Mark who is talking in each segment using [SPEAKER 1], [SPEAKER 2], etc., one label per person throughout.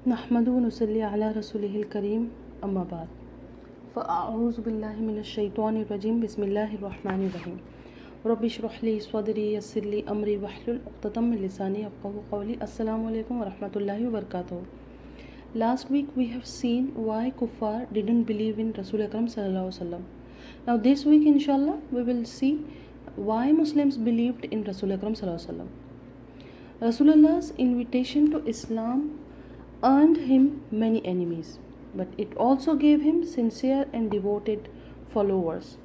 [SPEAKER 1] नहमदु व नुसल्ली अला रसूलिहिल करीम अम्मा बाद फ़अऊज़ु बिल्लाहि मिनश शैतानिर रजीम बिस्मिल्लाहिर रहमानिर रहीम रब्बि इश्रह ली सदरी यस्सिर ली अमरी वहलुल उक़्दतम मिन लिसानी यफ़क़हू क़ौली अस्सलामु अलैकुम व रहमतुल्लाहि व बरकातुहू. Last week we have seen why kuffar didn't believe in Rasul Akram sallallahu alaihi wasallam. Now this week inshallah we will see why Muslims believed in Rasul Akram sallallahu alaihi wasallam. Rasulullah's invitation to Islam earned him many enemies, but it also gave him sincere and devoted followers.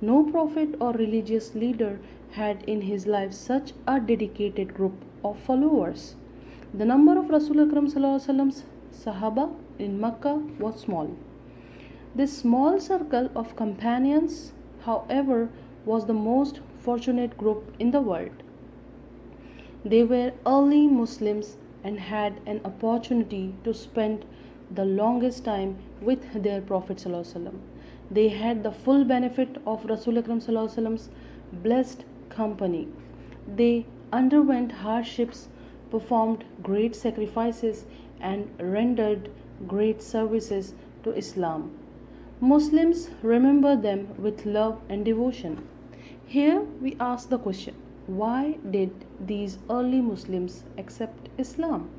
[SPEAKER 1] No prophet or religious leader had in his life such a dedicated group of followers. The number of Rasul Akram sallallahu alaihi wasallam's Sahaba in Makkah was small. This small circle of companions, however, was the most fortunate group in the world. They were early Muslims and had an opportunity to spend the longest time with their Prophet ﷺ. They had the full benefit of Rasul Akram ﷺ's blessed company. They underwent hardships, performed great sacrifices, and rendered great services to Islam. Muslims remember them with love and devotion. Here we ask the question, why did these early Muslims accept Islam?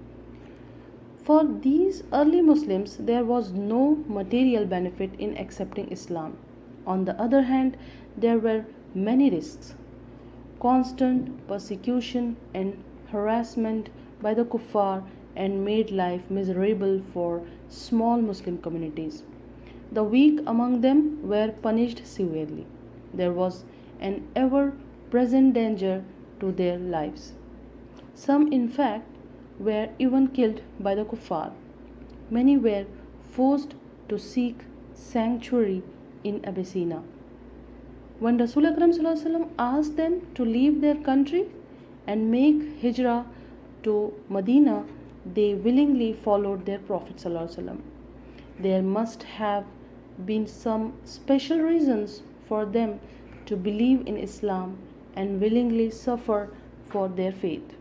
[SPEAKER 1] For these early Muslims, there was no material benefit in accepting Islam. On the other hand, there were many risks. Constant persecution and harassment by the kuffar and made life miserable for small Muslim communities. The weak among them were punished severely. There was an ever-present danger to their lives. Some, in fact, were even killed by the kuffar. Many were forced to seek sanctuary in Abyssinia. When Rasul Akram ﷺ asked them to leave their country and make hijrah to Medina, they willingly followed their Prophet ﷺ. There must have been some special reasons for them to believe in Islam and willingly suffer for their faith.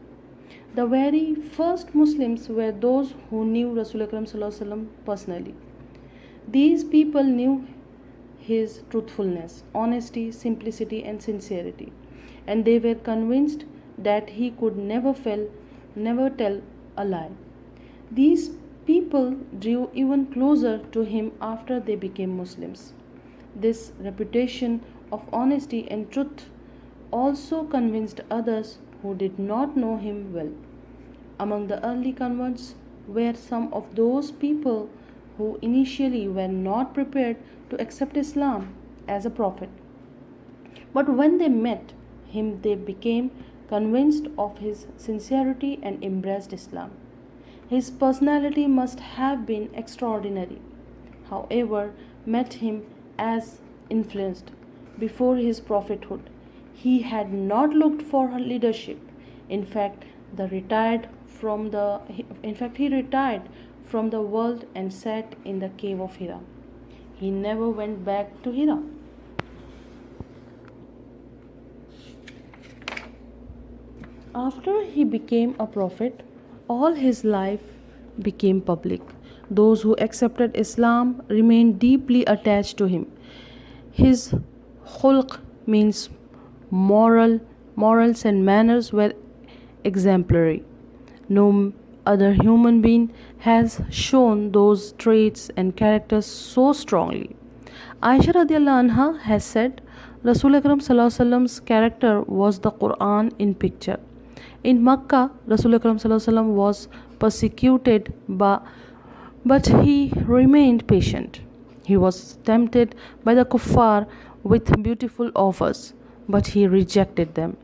[SPEAKER 1] The very first Muslims were those who knew Rasul Akram ﷺ personally. These people knew his truthfulness, honesty, simplicity, and sincerity, and they were convinced that he could never tell a lie. These people drew even closer to him after they became Muslims. This reputation of honesty and truth also convinced others who did not know him well. Among the early converts were some of those people who initially were not prepared to accept Islam as a prophet. But when they met him, they became convinced of his sincerity and embraced Islam. His personality must have been extraordinary. However, met him as influenced before his prophethood. He had not looked for leadership. In fact, he retired from the world and sat in the cave of Hira. He never went back to Hira. After he became a prophet, all his life became public. Those who accepted Islam remained deeply attached to him. His khulq means morals and manners were exemplary. No other human being has shown those traits and characters so strongly. Aisha radiallahu anha has said, Rasul Akram sallallahu alaihi wasallam's character was the Quran in picture. In Makkah, Rasul Akram sallallahu alaihi wasallam was persecuted, but he remained patient. He was tempted by the kuffar with beautiful offers, but he rejected them.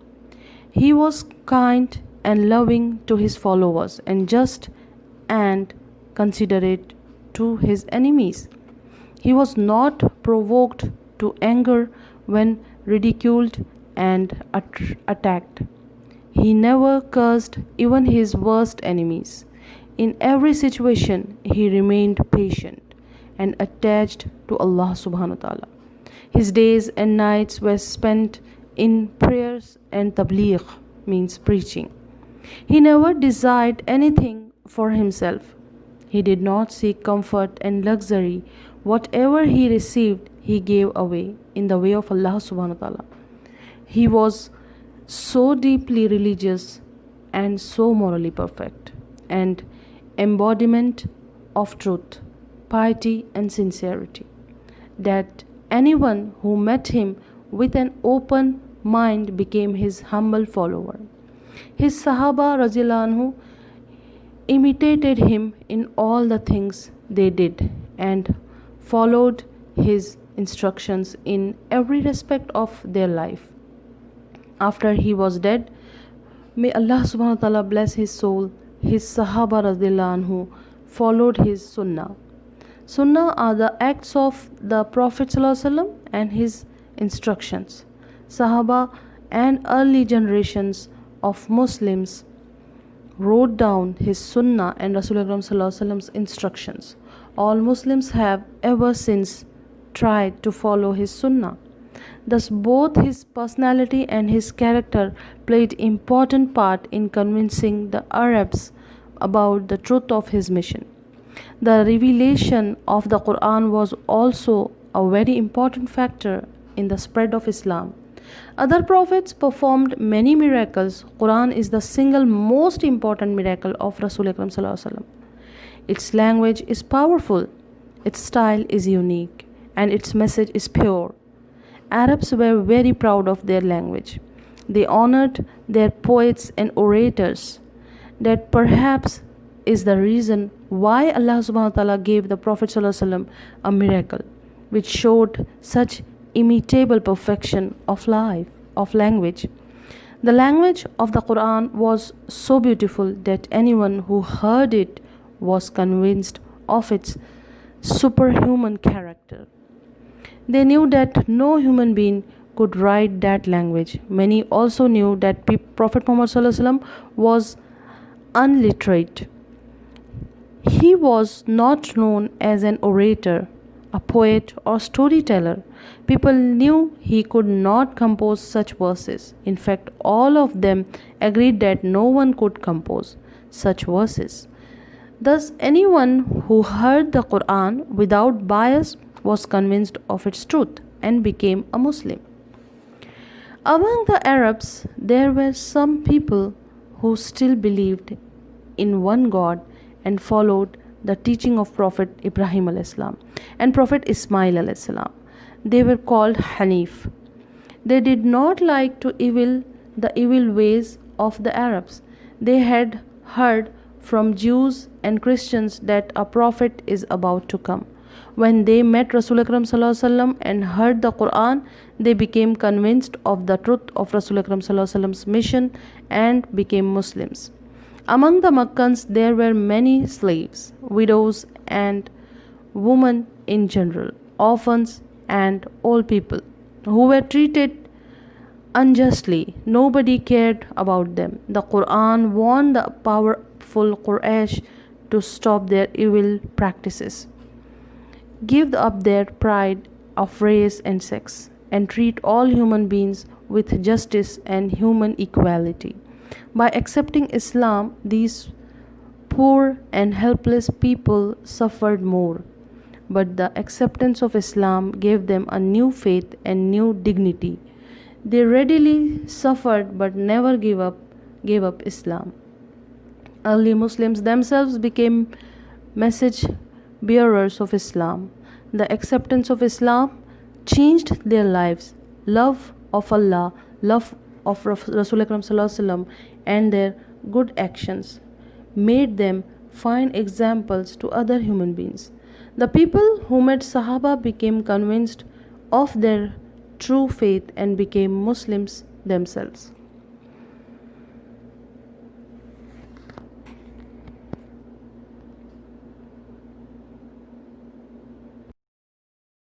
[SPEAKER 1] He was kind and loving to his followers and just and considerate to his enemies. He was not provoked to anger when ridiculed and attacked. He never cursed even his worst enemies. In every situation, he remained patient and attached to Allah subhanahu wa ta'ala. His days and nights were spent in prayers and tabligh, means preaching. He never desired anything for himself. He did not seek comfort and luxury. Whatever he received, he gave away in the way of Allah subhanahu wa ta'ala. He was so deeply religious and so morally perfect, and embodiment of truth, piety and sincerity, that anyone who met him with an open mind became his humble follower. His Sahaba Radhiyallahu anhu imitated him in all the things they did and followed his instructions in every respect of their life. After he was dead, may Allah subhanahu wa ta'ala bless his soul, his Sahaba Radhiyallahu anhu followed his Sunnah. Sunnah are the acts of the Prophet ﷺ and his instructions. Sahaba and early generations of Muslims wrote down his Sunnah and Rasul's instructions. All Muslims have ever since tried to follow his Sunnah. Thus both his personality and his character played important part in convincing the Arabs about the truth of his mission. The revelation of the Quran was also a very important factor in the spread of Islam. Other prophets performed many miracles. Quran is the single most important miracle of Rasul Akram Sallallahu Alaihi Wasallam. Its language is powerful, its style is unique, and its message is pure. Arabs were very proud of their language. They honored their poets and orators. That perhaps is the reason why Allah subhanahu wa ta'ala gave the Prophet Sallallahu Alaihi Wasallam a miracle which showed such imitable perfection of language. The language of the Quran was so beautiful that anyone who heard it was convinced of its superhuman character. They knew that no human being could write that language. Many also knew that Prophet Muhammad Sallallahu Alaihi Wasallam was unliterate. He was not known as an orator, a poet or storyteller. People knew he could not compose such verses. In fact, all of them agreed that no one could compose such verses. Thus, anyone who heard the Quran without bias was convinced of its truth and became a Muslim. Among the Arabs, there were some people who still believed in one God and followed the teaching of Prophet Ibrahim ﷺ and Prophet Ismail ﷺ. They were called Hanif. They did not like the evil ways of the Arabs. They had heard from Jews and Christians that a prophet is about to come. When they met Rasul Akram Sallallahu Alaihi Wasallam and heard the Quran, they became convinced of the truth of Rasul Akram Sallallahu Alaihi Wasallam's mission and became Muslims. Among the Makkans, there were many slaves, widows, and women in general, orphans, and old people who were treated unjustly. Nobody cared about them. The Quran warned the powerful Quraysh to stop their evil practices, give up their pride of race and sex, and treat all human beings with justice and human equality. By accepting Islam, these poor and helpless people suffered more, but the acceptance of Islam gave them a new faith and new dignity. They readily suffered but never gave up Islam. Early Muslims themselves became message bearers of Islam. The acceptance of Islam changed their lives. Love of Allah, love of Rasul Akram Sallallahu Alaihi Wasallam, and their good actions made them fine examples to other human beings. The people who met Sahaba became convinced of their true faith and became Muslims themselves.